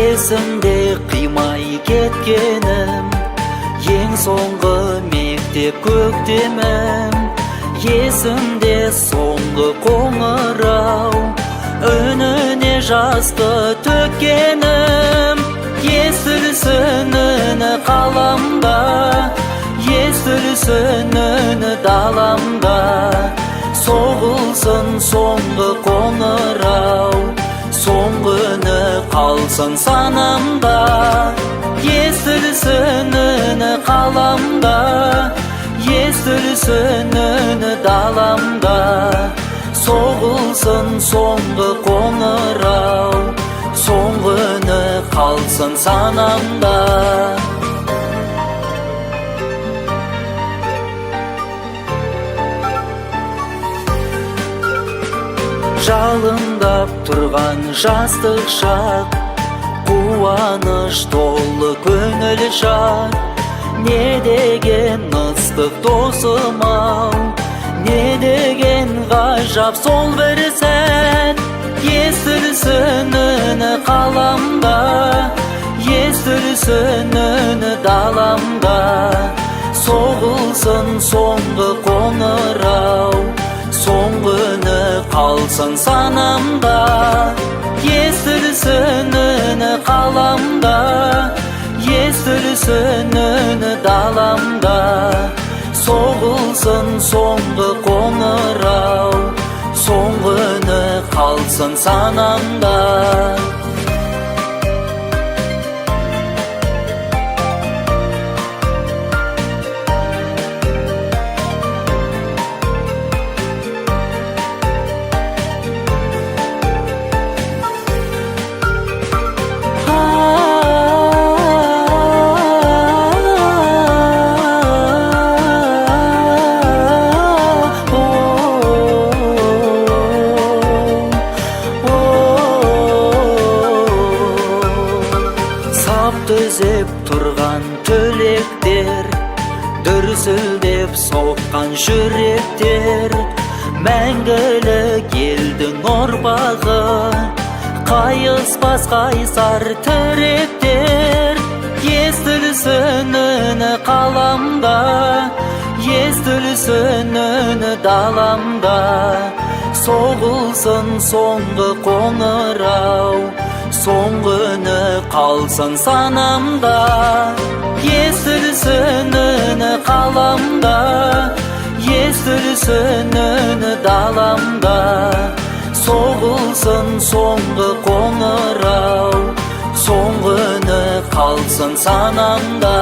Есімде қимай кеткенім, ең соңғы мектеп көктемім. Есімде соңғы қоңырау, үніне жасты төккенім. Естілсін үні қаламда, естілсін үні даламда. Соғылсын соңғы қоңырау, соңғы үні қалсын санамда. Естілсін үні қаламда, естілсін үні даламда. Соғылсын соңғы қоңырау, соңғы үні қалсын санамда. Жалындап тұрған жастық шақ, қуаныш толы көңіл шақ. Не деген ыстық досым-ау, не деген ғажап сол бір сәт. Естілсін үні қаламда, естілсін үні даламда. Соғылсын соңғы қоңырау, соңғы үні қалсын санамда. Естілсін үні қаламда, естілсін үні даламда. Соғылсын соңғы қоңырау, соңғы үні қалсын санамда. Түзеп тұрған түлектер, дүрсілдеп соққан жүректер. Мәңгілік елдің ұрпағы, қайыспас қайсар тіректер. Естілсін үні қаламда, естілсін үні даламда. Соғылсын соңғы қоңырау, соңғы үні қалсын санамда. Естілсін үні қаламда, естілсін үні даламда. Соғылсын соңғы қоңырау, соңғы үні қалсын санамда.